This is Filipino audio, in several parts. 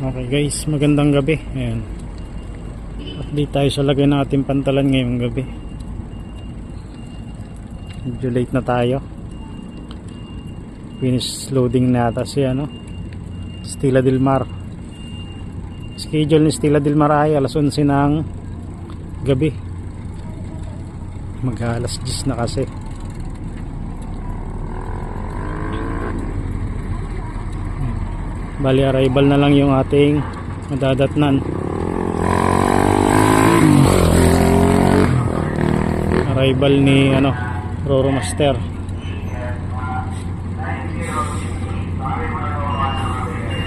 Okay guys, magandang gabi. Ayan. Update tayo sa lagay ng ating pantalan ngayong gabi. Medyo late na tayo. Finish loading na ata si Stella Del Mar. Schedule ni Stella Del Mar ay alas 11 ng gabi. Mag-alas 10 na kasi. Bali arrival na lang yung ating madadatnan. Arrival ni Roro Master.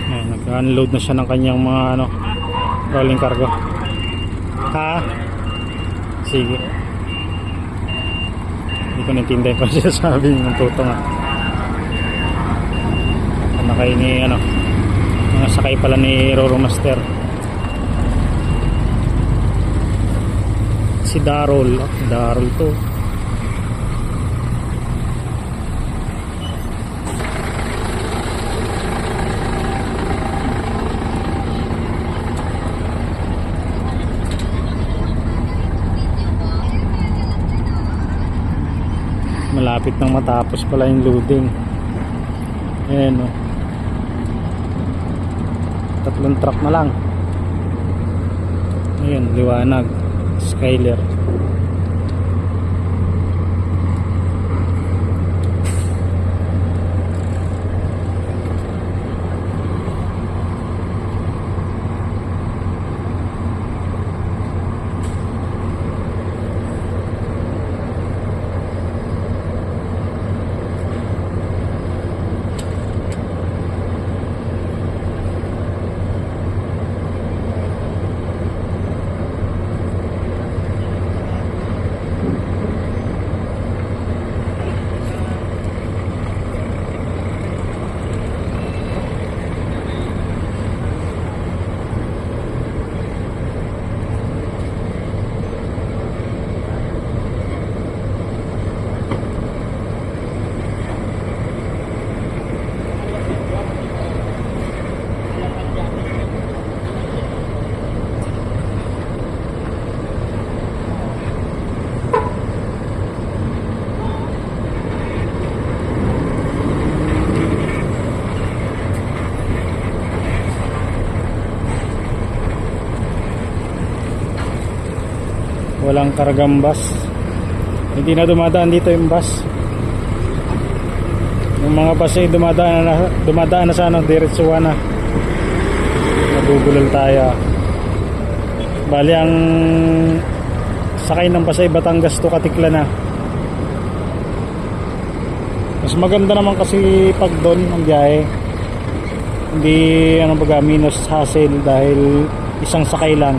Ayan, nag-unload na siya ng kanyang mga rolling cargo. Ha? Sige. Hindi ko naintindihan pa siya sabi ng tutong kayo ni mga sakay pala ni Roro Master. Si Darol to. Malapit nang matapos pala yung loading. Ayan tatlong truck na lang. Ayun, liwanag. Skyler. Walang kargang bus. Hindi na dumadaan dito yung bus. Yung mga bus ay dumadaan na sana diretsuhan na. Nabubulol tayo. Bali ang sakay ng Pasay Batangas to Katikla na. Mas maganda naman kasi pag doon ang biyahe. Hindi minus hassle dahil isang sakay lang.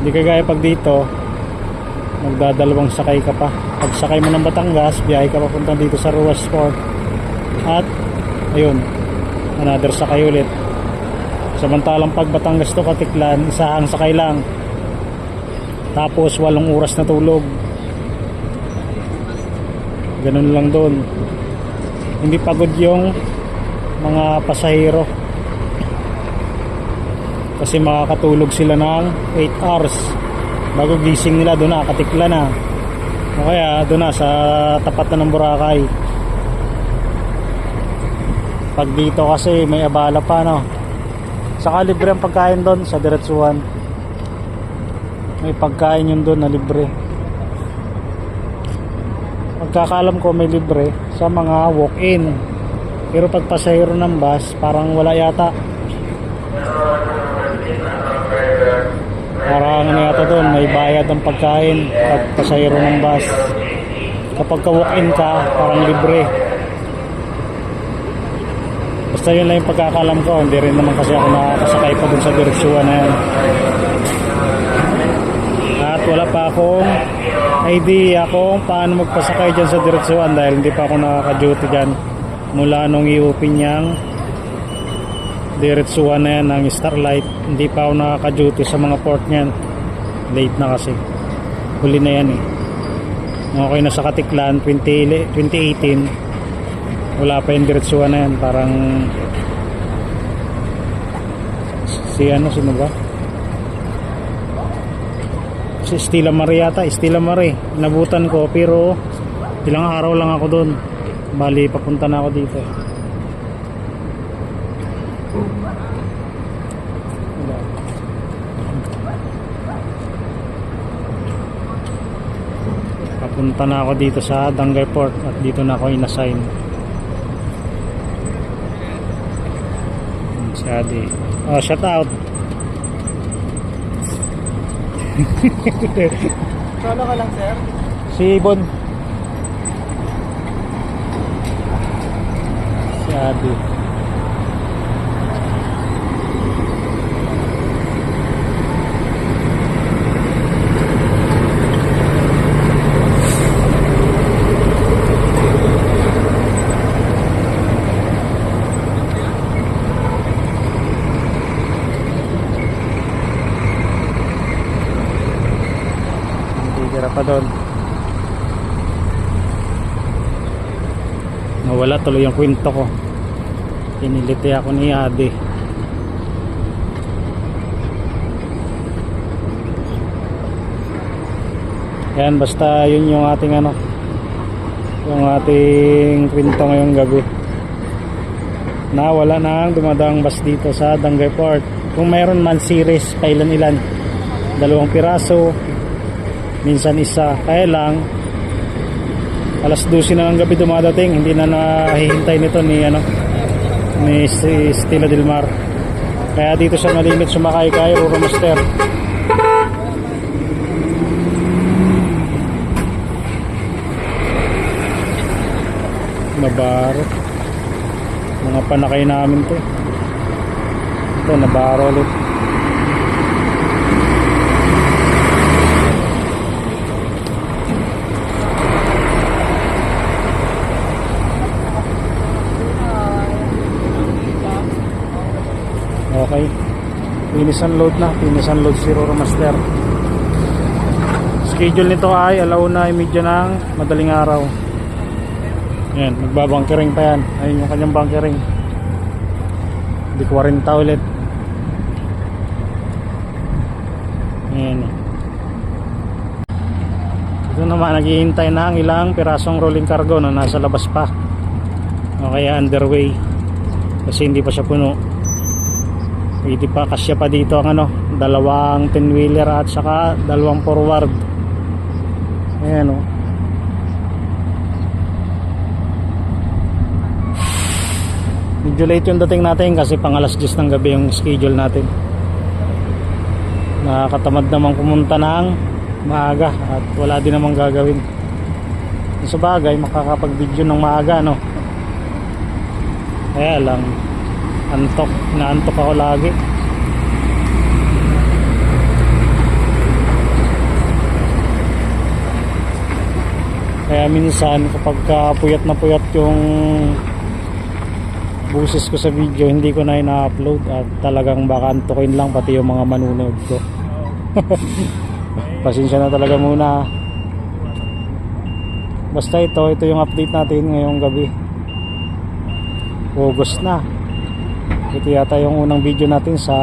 Hindi kagaya pag dito magdadalawang sakay ka pa. Pag sakay mo ng Batangas, biyahe ka papunta dito sa Ruas Sport. At ayun, another sakay ulit. Samantalang pag Batangas to Katiklan, isang sakay lang. Tapos 8 oras na tulog. Ganun lang doon. Hindi pagod yung mga pasahero. Kasi makakatulog sila ng 8 hours. Bago gising nila doon na Katikla na. O kaya doon na sa tapat na ng Boracay. Pag dito kasi may abala pa Saka libre ang pagkain doon sa diretsuhan. May pagkain yun doon na libre. Pagkakalam ko may libre sa mga walk-in. Pero pag pasahero ng bus parang wala yata. Parang yata doon may bayad ang pagkain pag pasahero ng bus. Kapag ka-walk-in ka parang libre. Basta yun lang yung pagkakalam ko. Hindi rin naman kasi ako nakakasakay pa dun sa direksyon na yan. At wala pa akong idea kung paano magpasakay dyan sa direksyon dahil hindi pa ako nakaka-duty dyan mula nung i-open niyang diretsuhan na yan ng Starlight. Hindi pa ako nakaka-duty sa mga port niyan. Late na kasi. Huli na yan Okay na sa Katiklan 2018. Wala pa yung diretsuhan na yan. Parang Si ano, sino ba? Si Stella Marie yata, Stella Marie. Inabutan ko pero ilang araw lang ako doon. Bali, papunta na ako dito. Papunta na ako dito sa Dangay Port at dito na ako inassign. Sadi. Oh, shout out. Solo ka lang, sir? Si Ibon. Si Adi. Tira pa doon. Nawala tuloy yung kwento ko. Piniliti ako ni Adi. Yan, basta yun yung ating ano, yung ating kwento ngayong gabi. Na wala nang dumadaang bus dito sa Dangay Port. Kung mayroon man series, pailan-ilan, 2 piraso, minsan isa. Kaya lang alas 12 na ng gabi dumadating, hindi na nahihintay nito ni ano, ni si Stella Del Mar. Kaya dito siya malimit sumakay kay Roro Master. Nabaro mga panakay namin to. Ito nabaro ulit. Okay, finish load na, finish load si Roro Master. Schedule nito ay 1:30 ng madaling araw. Yan, magbabunkering pa yan. Ayun yung kanyang bunkering. Di 40 ulit. Yan. Ito naman, naghihintay na ang ilang pirasong rolling cargo na nasa labas pa, o kaya underway, kasi hindi pa siya puno. Pwede pa, kasya pa dito ang ano, 2 10-wheeler at saka 2 forward. Ayan o. Medyo late yung dating natin kasi pang alas 10 ng gabi yung schedule natin. Nakakatamad naman pumunta ng maaga at wala din namang gagawin. Sa bagay, makakapag-video ng maaga, no? Kaya lang, antok, inaantok ako lagi. Kaya minsan kapag puyat na puyat yung buses ko sa video, hindi ko na ina-upload at talagang baka antukin lang pati yung mga manunood ko. Pasensya na talaga muna. Basta ito yung update natin ngayong gabi. August na. Ito yata yung unang video natin sa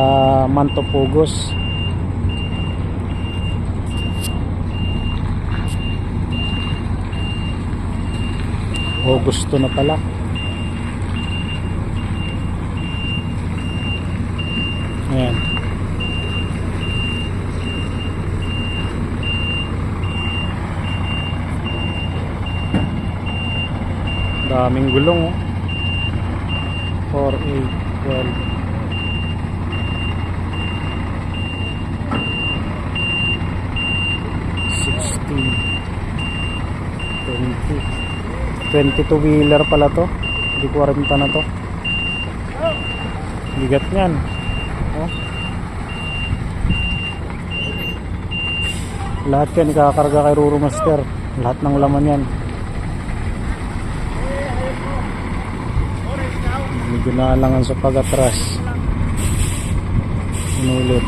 month of August. August na pala. Ayan. Daming gulong, oh. 4, 8, 12. 16, 20. 22 wheeler pala to. Hindi 40 na to. Bigat niyan. Oh. Lahat yan ikakarga kay Roro Master. Lahat ng laman yan. Medyo naalangan sa pag-atras. Inulit.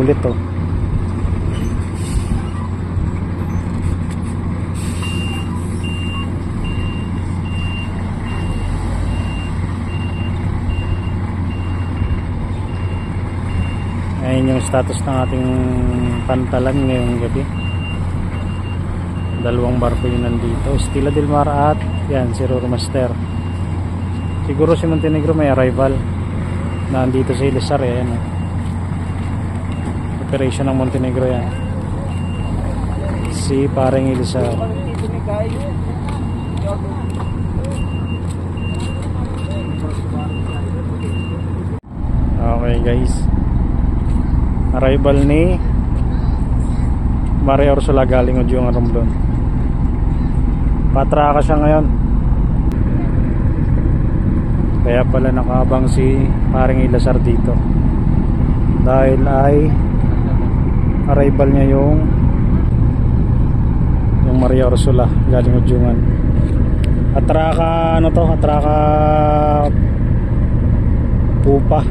ulit oh. Ayun yung status ng ating pantalan ngayong gabi. Dalawang barko yun nandito, Stella del Mar at yan, si Master. Siguro si Montenegro may arrival. Nandito si Ilisar eh, yan, operation ng Montenegro yan. Si paring Ilisar. Okay guys, arrival ni Maria Ursula galing Ujung Romblon. Patraka siya ngayon. Kaya pala nakaabang si paring Ilasar dito. Dahil ay arrival niya yung Maria Ursula galing Ujungan. Atraka ano to? Atraka Pupa.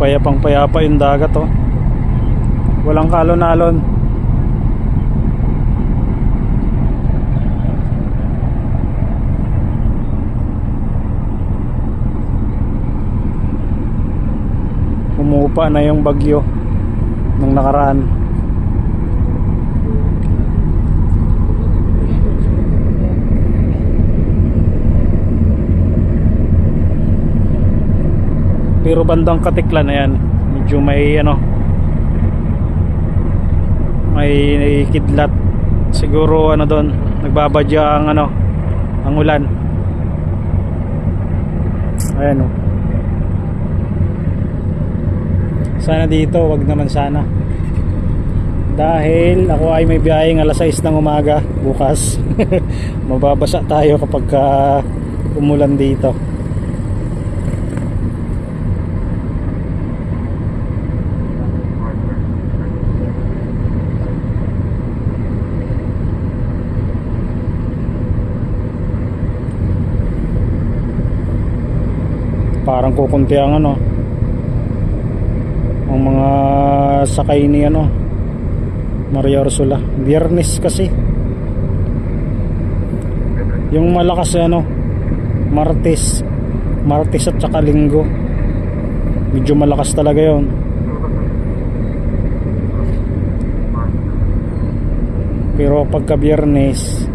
Payapang payapa yung dagat oh. Walang kalon-alon. Umupa na yung bagyo nung nakaraan. Pero bandang Katiklan na yan, medyo may ano, may kidlat. Siguro ano doon, nagbabadya ang ano, ang ulan. Ayan o. Sana dito, wag naman sana. Dahil ako ay may biyaheng alas 6 ng umaga bukas. Mababasa tayo kapag umulan dito. Parang kukunti ang ano, ang mga sakay ni ano, Maria Ursula. Biyernes kasi. Yung malakas ano, Martes at saka Linggo. Medyo malakas talaga yon. Pero pagka Biyernes,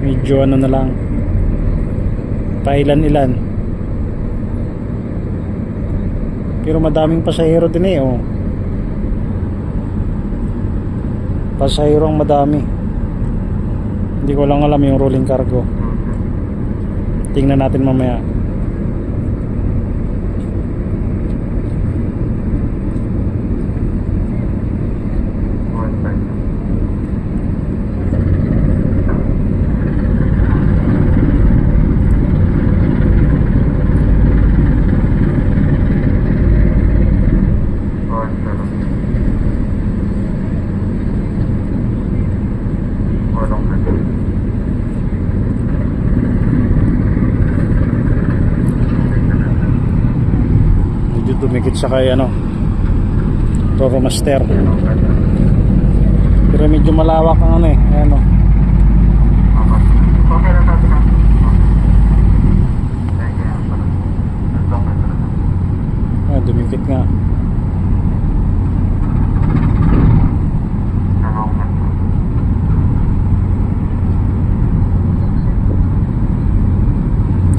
medyo ano na lang, pailan-ilan. Pero madaming pasahero din eh oh. Pasahero ang madami. Hindi ko lang alam yung rolling cargo. Tingnan natin mamaya. Dumikit siya kay ano, Master. Pero medyo malawak ang ano eh, ayan o. Ah, dumikit nga.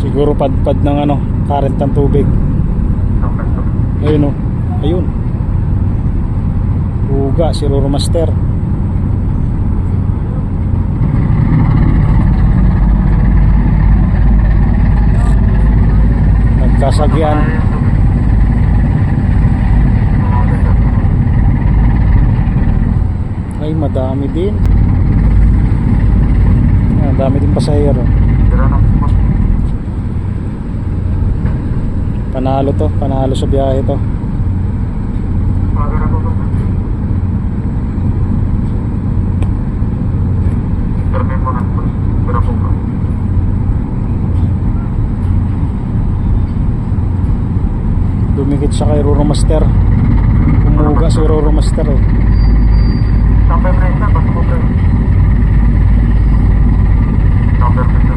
Siguro padpad ng ano, current ng tubig. Ayun o, ayun. Uga si Master. Nagkasagyan. Ay, madami din. Ay, dami din pasahero. Panalo to, panalo sa biyahe to. Malapit siya kay Roro Master. Umuga si Roro Master eh. Sampai mereka baru mobil. Sampai mereka.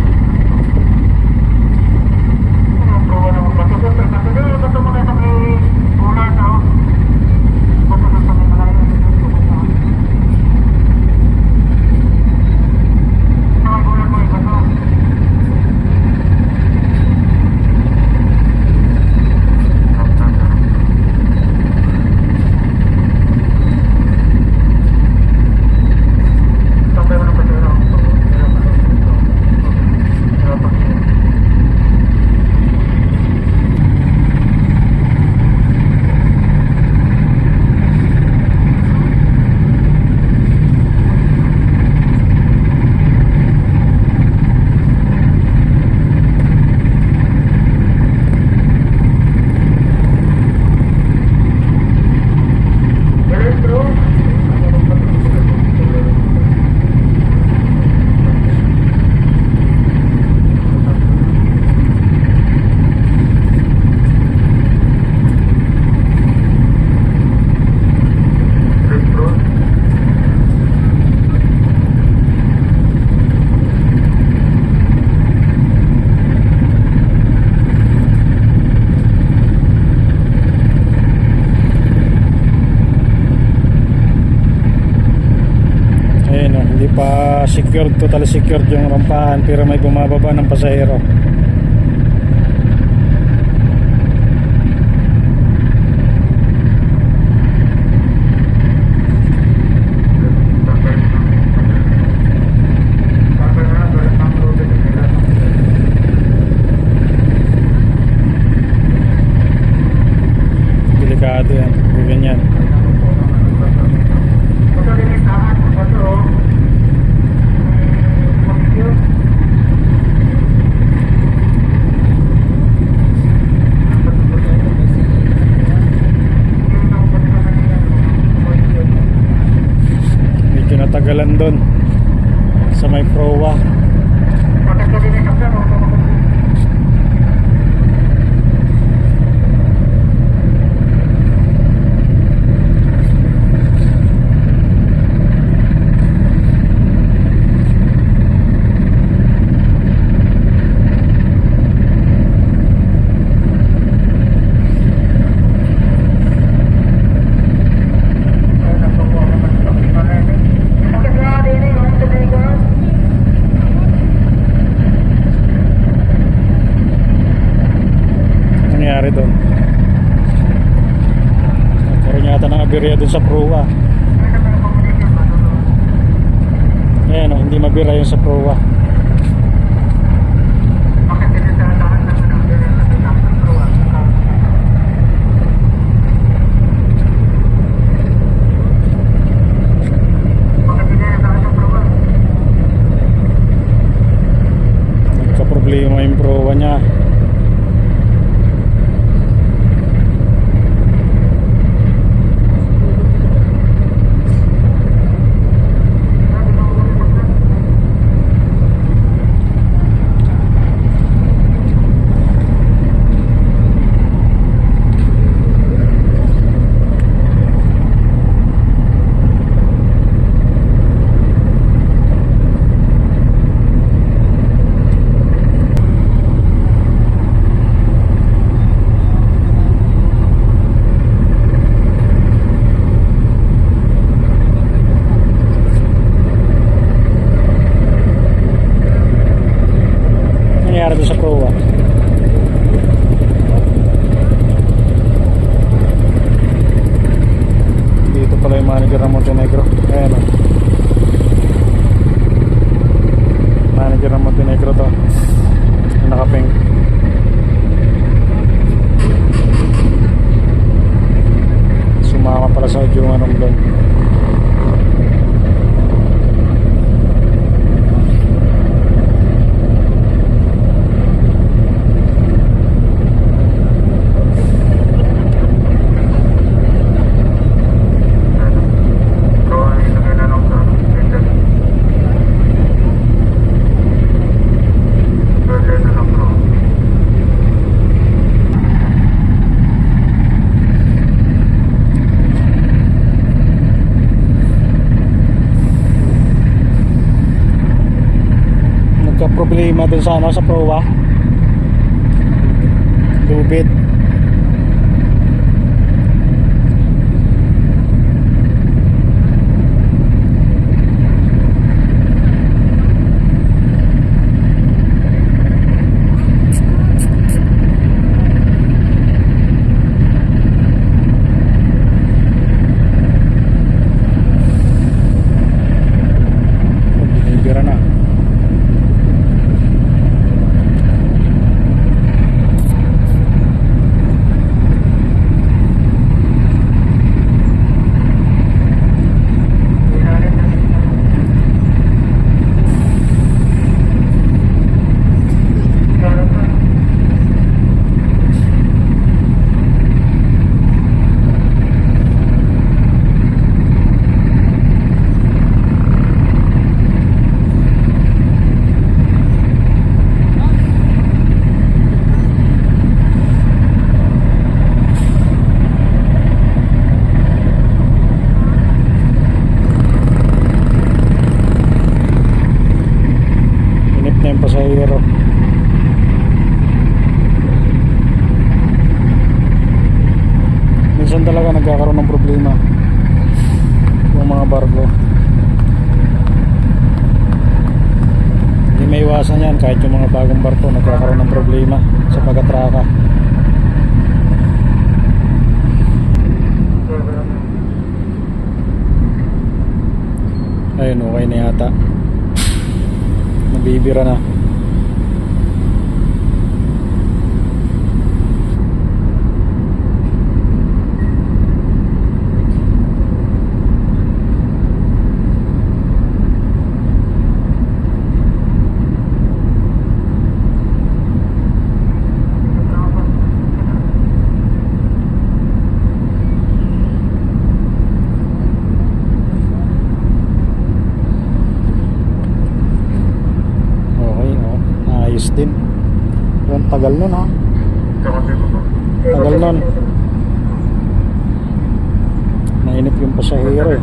Secured, totally secured yung rampahan pero may bumababa ng pasahero. Delikado yan, ganyan. Natagalan doon sa may proa. Doon nagkaroon yata ng aberya doon sa proa. Ayan o, hindi mabira yung sa proa. Nagka-problema yung proa niya. Doon sa proa. Dito pala yung manager ng Montenegro. Ayan o. Manager ng Montenegro to. Yung nakaping. Sumama pala sa audio ng anong vlog. problema dun sa ano, sa proa. Lubid. Binibira na. Inip na yung pasahero. Minsan talaga nagkakaroon ng problema yung mga barko. Hindi may iwasan yan, kahit yung mga bagong barko nagkakaroon ng problema sa pag-atraka. Ayun, okay na yata. Nabibira na. Okay, oh. Ayos din. Yung tagal nun, ha? Tagal nun. Nainip yung pasahero, eh.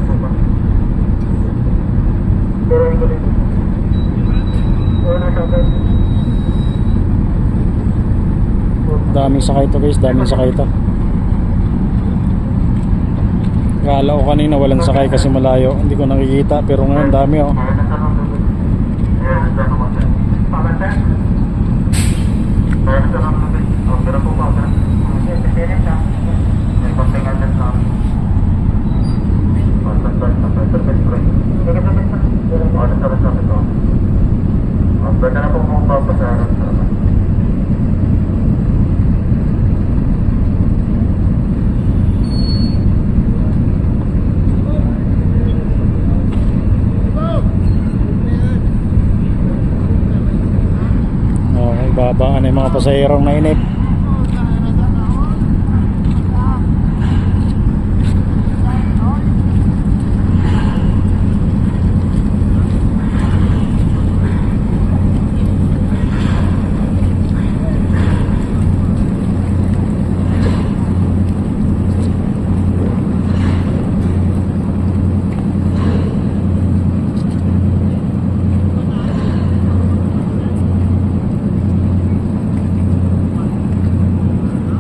Daming sakay to, guys. Daming sakay to. Akala ko kanina walang sakay kasi malayo. Hindi ko nakikita. Pero ngayon dami, oh. Pwede na po mong papasaran sa amin. Okay, babangan na yung mga pasahirong nainip.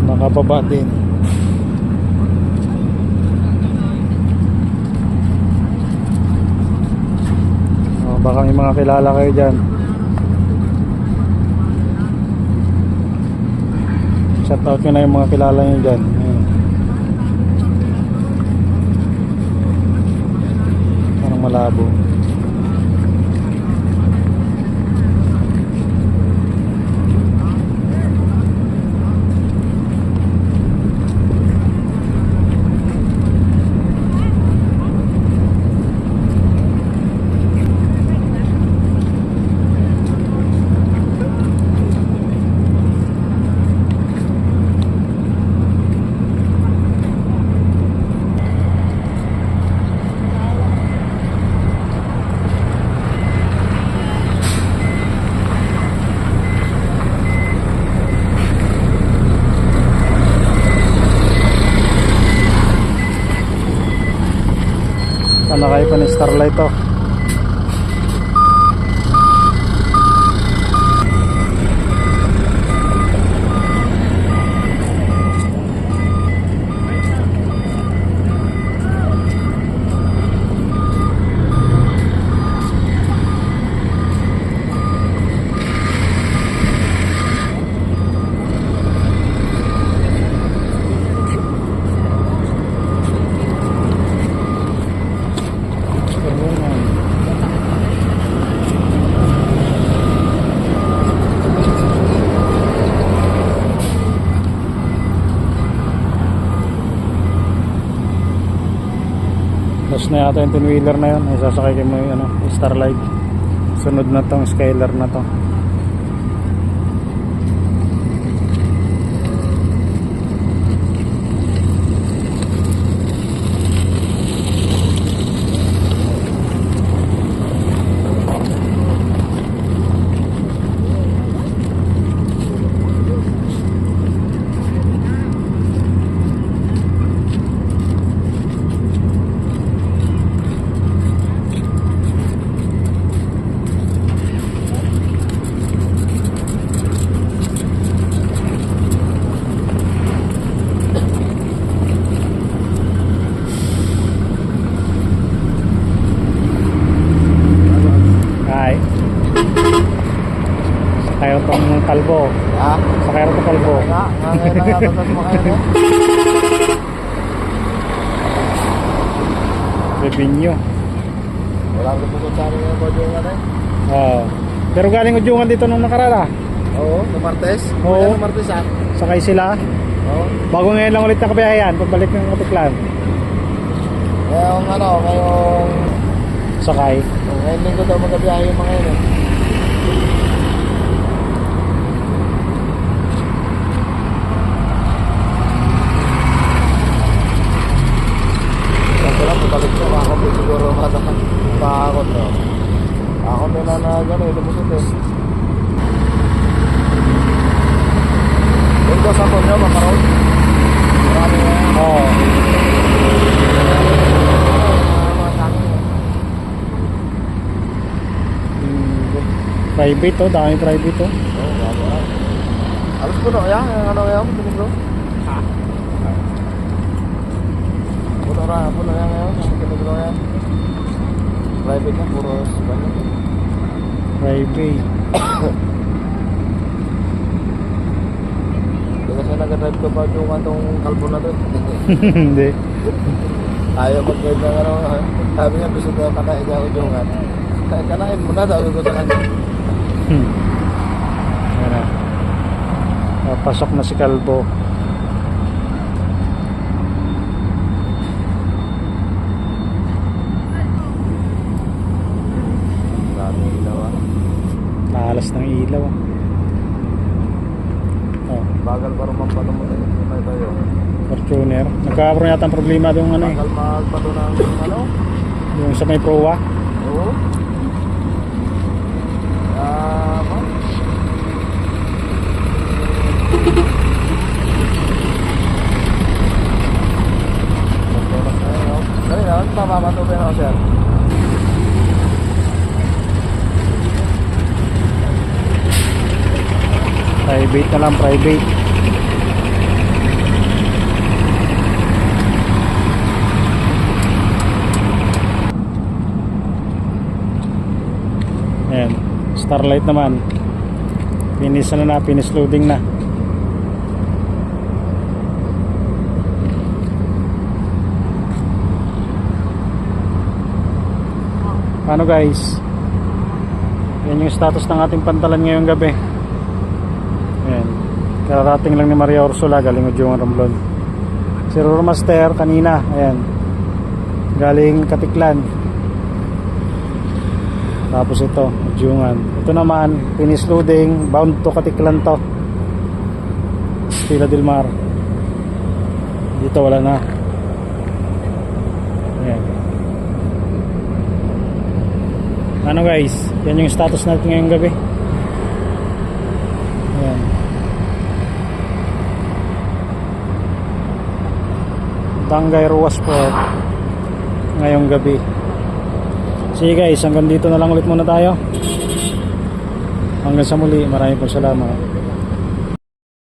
Nakababa din. Oh, baka may mga kilala kayo dyan. Shout out nyo na yung mga kilala nyo dyan. Ayan. Parang malabo. Nakay pa ni Starlight, oh. Tapos na yata yung 10-wheeler na yun. Ay, sasakay kayo mo yung ano, yung Starlight. Sunod na tong Skylar na to. Ay. Sakay ko tong kalbo. Ha? Sakay ko tong kalbo. Nga, ngayon na nga basta sumakay mo. Revenue. Wala ko po sa akin yung body nga na eh. Oo. Pero galing Udyungan dito nung nakarara. Oo, no Martes. Oo. Kaya no Martes ah. Sakay sila. Oo. Bago ngayon lang ulit nakabiyahe yan. Pagbalik ng Katiklan. Ngayong ano, ngayong... Sakay. Ngayon linggo daw magabiyahe yung mga yun eh. Kasi lang, pabalik ko. Ako po siguro matakot no. Ako may na gano'n, lumusot eh. Yung dos ako nyo, makaroon. Marami na yan. Oo. Private to. Dami private to. Oo, wala. Alas puno yan, yung ano yan, Domingo. Puno yan ngayon, yung Domingo yan. Private na, puro banyak. Private. Hindi kasi nag-drive ko pa yung atong kalbo na doon. Hindi. Ayaw mag-drive ng ano, sabi niya gusto ko kanain niya ujungan. Kanain mo na, sabi ko sa kanya. Ayan na. Pasok na si Kalbo. Dami ilaw ah. Naalas ng ilaw. Oh, Bagal pa rin mampalamunin may tayo. Fortuner. Nagkakaroon yata ang problema yung ano eh. Bagal magpato ng ano. Yung sa may proa. Oo. Dali na, mapapatubin ako sir. Private na lang, private. Ayan. Starlight naman. Finish na, finish loading na. Ano guys? Yan yung status ng ating pantalan ngayong gabi. Ayan. Kararating lang ni Maria Ursula galing Udyungan Romblon. Si Romaster kanina, ayan. Galing Katiklan. Tapos ito, Udyungan. Ito naman, finish loading, bound to Katiklan to. Estila del Mar. Dito wala na. Ayan. Ano guys, yan yung status natin ngayong gabi. Ayan. Dangay Ruas Port ngayong gabi. Sige guys, hanggang dito na lang ulit muna tayo. Hanggang sa muli, maraming po salamat.